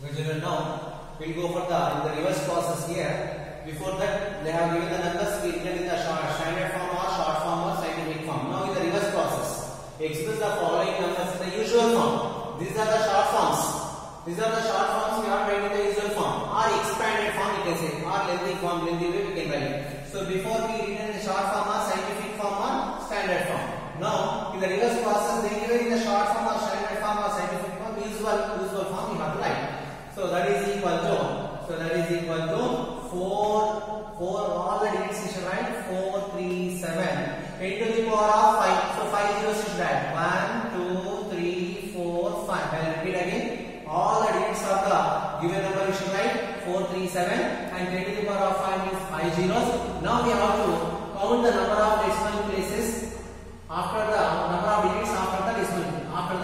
Okay, children, now we'll go for the reverse process here. Before that, they have given the numbers written in the standard form or short form or scientific form. Now in the reverse process, express the following numbers in the usual form. These are the short forms. These are the short forms we are writing in the usual form or expanded form, you can say, or lengthy form, lengthy way we can write it. So before we written in the short form or scientific form or standard form. Now in the reverse process, they give it in the short form or standard form or scientific form, usual form we have to write. So that is equal to 4 all the digits you should write 4 3 7 10 to the power of 5. So 5 zeros you should write 1 2 3 4 5. I will repeat again. All the digits of the given number you should write 4 3 7 and 10 to the power of 5 means 5 zeros. Now we have to count the number of decimal places after the number of digits after the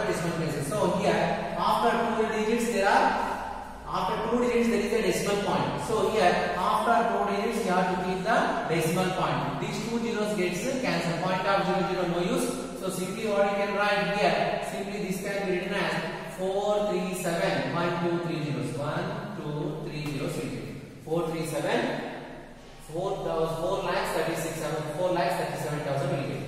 decimal places. So here after 2 digits there is a decimal point. So here after 2 digits you have to keep the decimal point. These 2 zeros gets cancelled. Point of 0 no use. So simply what you can write here, simply this can be written as 4 3 7 1 2 3 zeros 1 2 3 zeros 4 3 7 4 lakhs 36,000 4 lakhs 37,000 will get.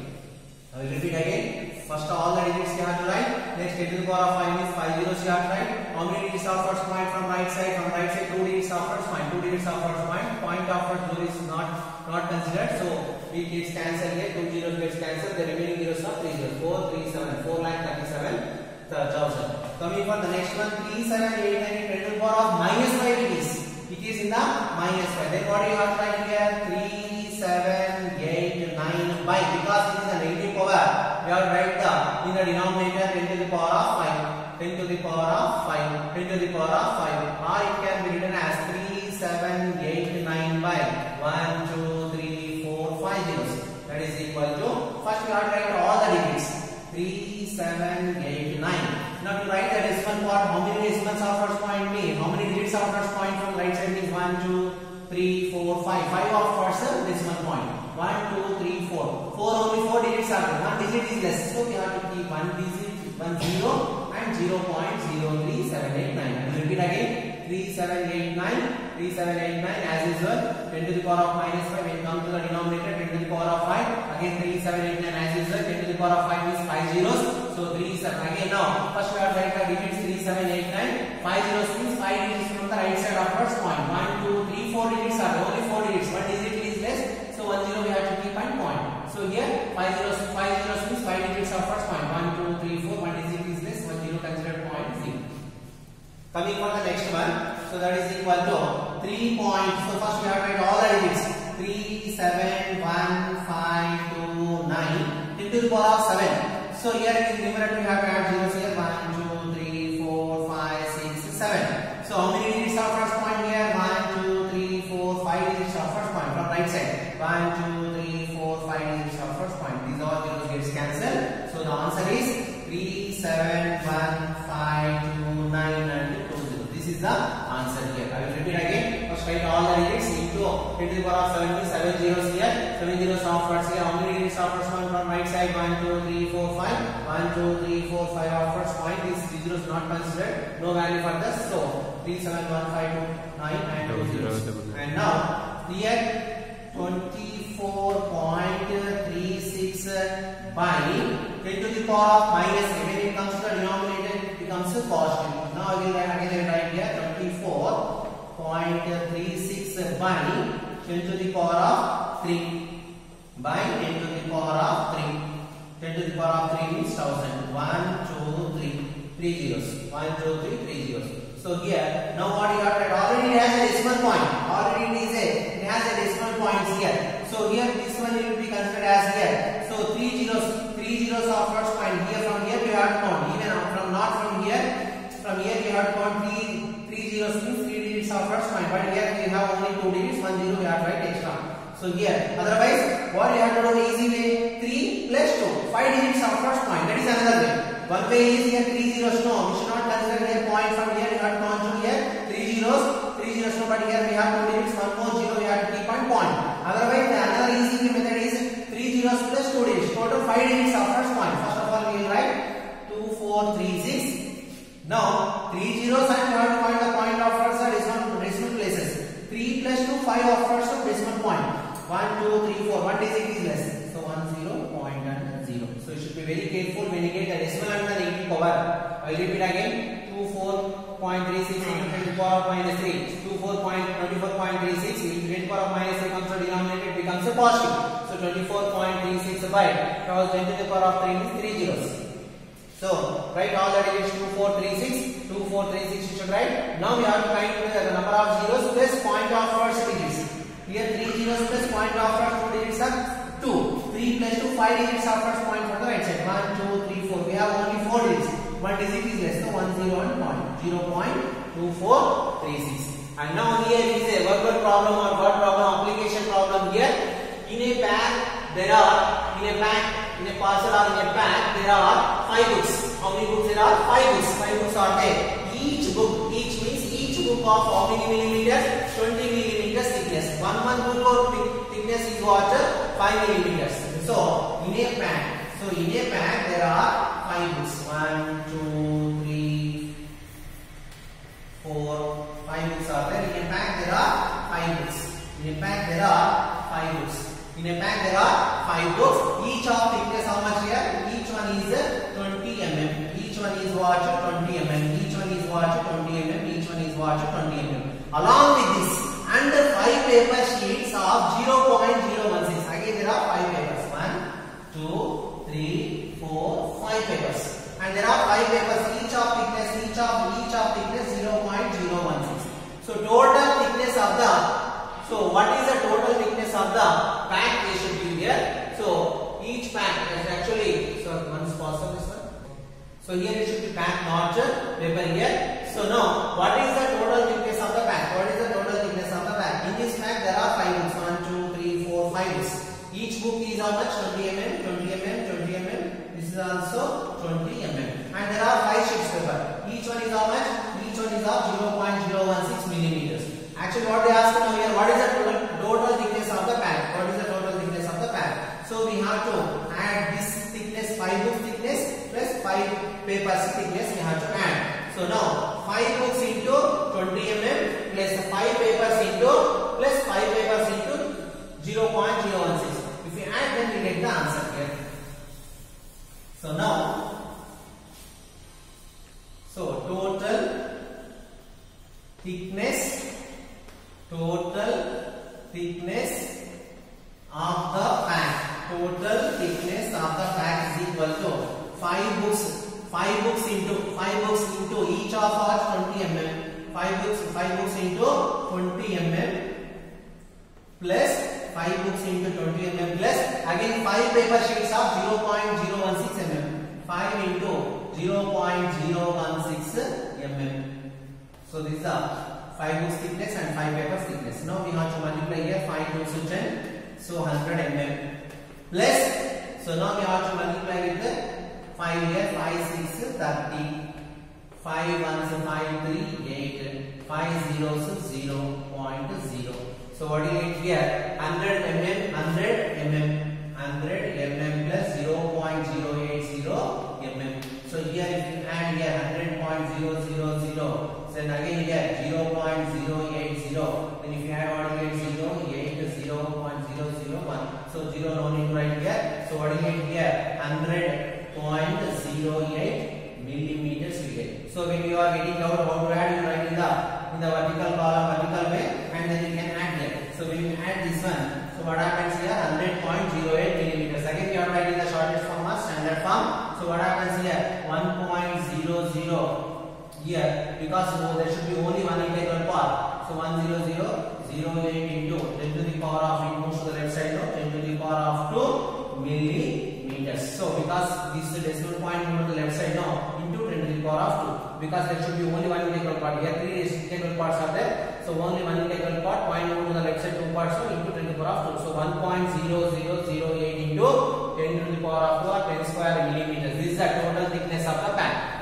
I will repeat again. First all the digits you have to write. Next 10 to the power of 5 means 5 zeros you have to write. How many digits of first point from right side? From right side 2 digits of first point. 2 digits of first point. Point of first zero is not considered. So it gets cancelled here. 2 zeros gets cancelled. The remaining zeros are 3 zeros. 4 3 7 4 lakh 37,000. Coming for the next one 3 7 8 9 10 to the power of minus 5 it is. It is in the minus 5. Then what do you have to write here? 3 7 8 9 by, because it is a negative power, we have to write the in the denominator 10 to the power of 5 10 to the power of 5 10 to the power of 5, or it can be written as 3 7 8 9 by 1 2 3 4 5 zeros. That is equal to, first we have to write all the digits 3 7 8 9. Now to write the decimal part, how many decimals of first point mean? How many digits of first point from right side means 1 2 3 4 5 5 of first decimal point 1 2 3 4 only 4 digits are there. 1 digit is less, so we have to keep 1 digit 1 0 and 0.03789. And repeat again 3789 3789 as usual. 10 to the power of minus 5 when come to the denominator 10 to the power of 5 again 3789 as usual. 10 to the power of 5 is 5 zeros, so 3 7 again. Now first we have to write the digits 3789 5 zeros means 5 digits from the right side of first point. 1 2 3 4 digits are only 4 digits, 1 digit is less, so 1 0 we have to keep on point. So here 5 zeros means 5 digits of first point. 1 2 3 4 1 digit is less, 1 0 considered point 0. Coming for the next one, so that is equal to 3 points. So first we have to write all the digits 3 7 1 5 2 9 10 to the power of 7. So here in the numerator we have to add zeros here 1 2 3 4 5 6 7. So how many digits of first point here? 1 2 3 4 5 digits of first point from right side. 1 2 3 4 5 digits of first point. These all zeros gets cancelled. So the answer is 3 7 1 5 2 9 and 2 0. This is the answer here. I will repeat again. First write all the digits into 10 to the power of 7 means 7 zeros here. 7 zeros of first here. How many digits of first point from right side? 1 2 3 4 5 1 2 3 4 5 of first point. These zeros not considered. No value for this. So 3 7 1 5 2 9 and 2 zeros. And now here 24.36 by 10 to the power of minus 8. When it comes to the denominator, it becomes positive. Now again I write here 24.36 by 10 to the power of 3 by 10 to the power of 3. 10 to the power of 3 means 1000. 1 2 3 3 zeros. 1 2 3 3 zeros. So here now what you have to write, already it has a decimal point. Already it has a decimal points here. So here this one will be considered as here. So 3 zeros of first point here. From here we have to count. Even from not from here. From here we have to count 3 zeros means 3 digits of first point. But here we have only 2 digits. 1 0 we have to write extra. So here otherwise what you have to do easy way 3 plus 2 5 digits of first point. That is another way. One way is here 3 zeros. No, we should not consider here point from here. You have to count to here 3 zeros. No, but here we have 2 digits. One more zero we have to keep on point. Otherwise the another easy method is 3 zeros plus 2 digits. Total 5 digits of first point. First of all we will write 2 4 3 6. Now 3 zeros and we have to find the point 5 after decimal point. 1, 2, 3, 4. One digit is less. So 1, 0, point and 0. So you should be very careful when you get a decimal and the negative power. I will repeat again. 24.36 into 10 to the power of minus 3. 24.36 into 10 to the power of minus 3 comes to denominator, it becomes a positive. So 24.36 by because 10 to the power of 3 is 3 zeros. So write all that is 2436. 2436 you should write. Now we have to find the number of zeros plus point of first digits. Here 3 zeros plus point of first 2 digits are 2. 3 plus 2, 5 digits are first point for the right side. 1, 2, 3, 4. We have only 4 digits. One digit is less than 1, 0 and point. 0.2436. And now here is a verbal problem or word problem, application problem here. In a pack, there are, in a parcel or in a pack, there are 5 books. How many books there are? 5 books. 5 books are there. Each book, each means each book of how many millimeters? 20 millimeters thickness. One book of thickness is what? 5 millimeters. So in a pack, there are 5 books. 1, 2, 3, 4, 5 books are there. In a pack there are 5 books. In a pack there are 5 books. In a pack there are 5 books. Each of thickness how much here? Each one is 20 mm. Each one is what? 20 mm. Each one is what? 20 mm. Each one is what? 20 mm. Along with this, and 5 paper sheets of 0.016. Again there are 5 papers. 1, 2, 3, 4, 5 papers. And there are 5 papers. Each of thickness 0.016. So total thickness of the. So what is the total thickness of the pack? They should be here. So each pack is actually, so one is possible this one. So here it should be pack, not paper here. So now what is the total thickness of the pack? What is the total thickness of the pack? In this pack there are 5 books. 1, 2, 3, 4, 5 books. Each book is how much? 20 mm, 20 mm, 20 mm. This is also 20 mm. And there are 5 sheets paper. Each one is how much? Each one is of 0.016 millimeters. Actually what they ask now here, what is the total thickness of the pack? What is the total thickness of the pack? So we have to add this thickness, 5 books thickness plus 5 papers thickness we have to add. So now 5 books into 20 mm plus 5 papers into plus 5 papers into 0.016. If you add then we get the answer here. So now, so total thickness of the pack. Total thickness of the pack is equal to 5 books. 5 books into each of us 20 mm. 5 books into 20 mm plus 5 books into 20 mm plus again 5 paper sheets of 0.016 mm. 5 into 0.016 mm. So this is the 5 books thickness and 5 papers thickness. Now we have to multiply here 5 to 10, so 100 mm plus. So now we have to multiply with the 5 here, 5 6 30, 5 1s 5 3 8, 5 zeros 0.0. So what do you get here? 100 mm, 100 mm, 100 mm plus 0.080 mm. So here if you add here 100.000. Then again here 0.080. Then if you add what you get 0.001. So 0 no need to write here. So what do you get here? 100.08 millimeters we get. So when you are getting out how to add, you write in the vertical column, vertical way, and then you can add here. So when you add this one, so what happens here? 100.08 millimeters. Again you are writing the shortest form or standard form. So what happens here? 1.00 here, because there should be only one integral part. So 10008 into 10 to the power of, it moves to the left side, no? 10 to the power of 2 millimeters. So because this decimal point moves to the left side now, into 10 to the power of 2. Because there should be only one integral part. Here 3 integral parts are there. So only one integral part, point move to the left side 2 parts, so into 10 to the power of 2. So 1.0008 into 10 to the power of 2 or 10 square millimeters. This is the total thickness of the pack.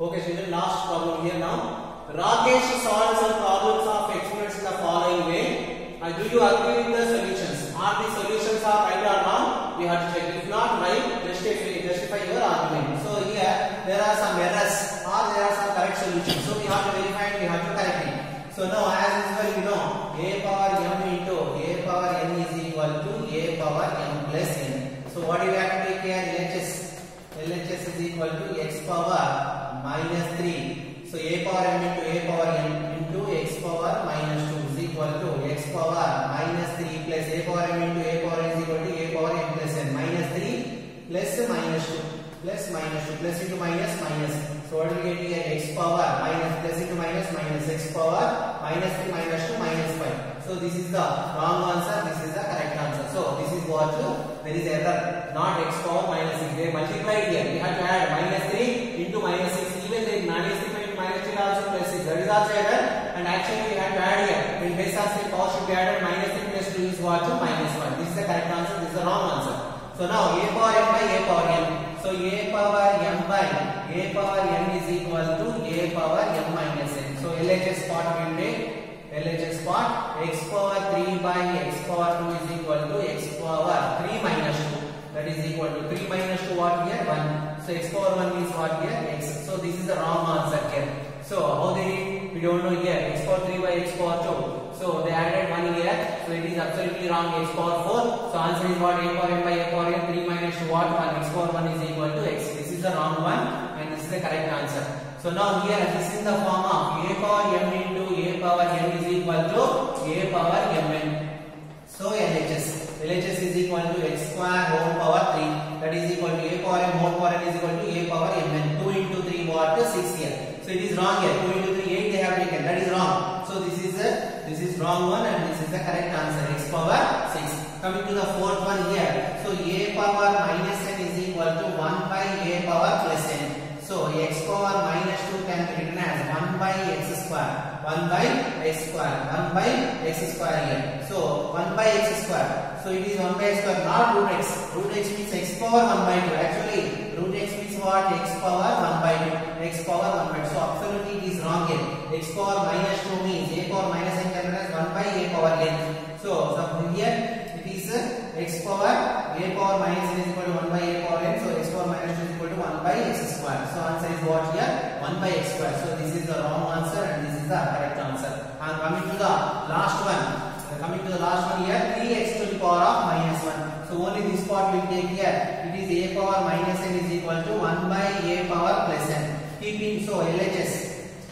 Okay, children, last problem here now. Rakesh solves some problems of experiments in the following way. Do you agree with the solutions? Are the solutions are right or wrong? We have to check. If not right, justify your argument. So here there are some errors or there are some correct solutions. So we have to verify and we have to correct it. So now as usual, you know, a power m into a power n is equal to a power m plus n. So what do you have to take here? LHS. LHS is equal to x power minus 3. So a power m into a power n into x power minus 2 is equal to x power minus 3 plus a power m into a power n is equal to a power m plus n. Minus 3 plus minus 2 plus minus 2 plus into minus minus. So what will we get here? X power minus plus into minus minus x power minus 3 minus 2 minus 5. So this is the wrong answer. This is the correct answer. So this is what there is error. Not x power minus 6. They multiplied here. We have to add minus 3 into minus 6. Even the minus 3 into minus 3 also plus 6. That is also error. And actually we have to add here. In base of 6 power should be added. Minus 3 plus 2 is what? Minus 1. This is the correct answer. This is the wrong answer. So now a power m by a power n. So a power m by a power n is equal to a power m minus n. So LHS part will be LHS part x power 3 by x power 2 is equal to x power 3 minus 2. That is equal to 3 minus 2 what here? 1. So x power 1 is what here? X. So this is the wrong answer here. So how they did? We don't know here. X power 3 by x power 2. So they added 1 here. So it is absolutely wrong. X power 4. So answer is what? A power m by a power n. 3 minus 2 what? 1. X power 1 is equal to x. This is the wrong one and this is the correct answer. So now here this is the form of a power m into a power n is equal to a power mn. So LHS is equal to x square whole power 3. That is equal to a power m whole power n is equal to a power mn. 2 into 3 what? 6 here. So it is wrong here. 2 into 3 8 they have taken. That is wrong. So this is wrong one and this is the correct answer. X power 6. Coming to the fourth one here. So a power minus n is equal to 1 by a power plus n. So x power minus 2 can be written as 1 by x square. 1 by x square. 1 by x square here. So 1 by x square. So it is 1 by x square, not root x. Root x means x power 1 by 2. Actually, root x means what? X power 1 by 2. X power 1 by 2. So absolutely it is wrong here. X power minus 2 means a power minus n can be written as 1 by a power n. So here it is x power a power minus n is equal to 1 by a power n. So x power minus 2 is equal to 1 by x square. So answer is what here? 1 by x square. So this is the wrong answer and this is the correct answer. And coming to the last one. Here 3x to the power of minus 1. So only this part we will take here. It is a power minus n is equal to 1 by a power plus n. Keeping LHS.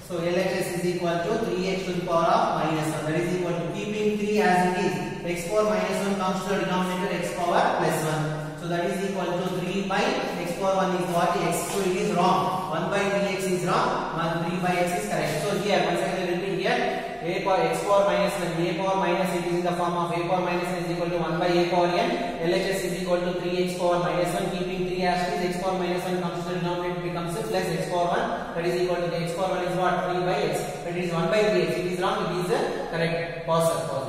So LHS is equal to 3x to the power of minus 1. That is equal to keeping 3 as it is. X power minus 1 comes to the denominator x power plus 1. So that is equal to 3 by x power 1 is what? X. So it is wrong. 1 by 3x is wrong. 3 by x is correct. So here once again I repeat here. A power x power minus n. A power minus it is in the form of a power minus n is equal to 1 by a power n. LHS is equal to 3x power minus 1. Keeping 3 as it is, x power minus 1 comes to the denominator becomes plus x power 1. That is equal to the x power 1 is what? 3 by x. That is 1 by 3x. It is wrong. It is correct. Pause.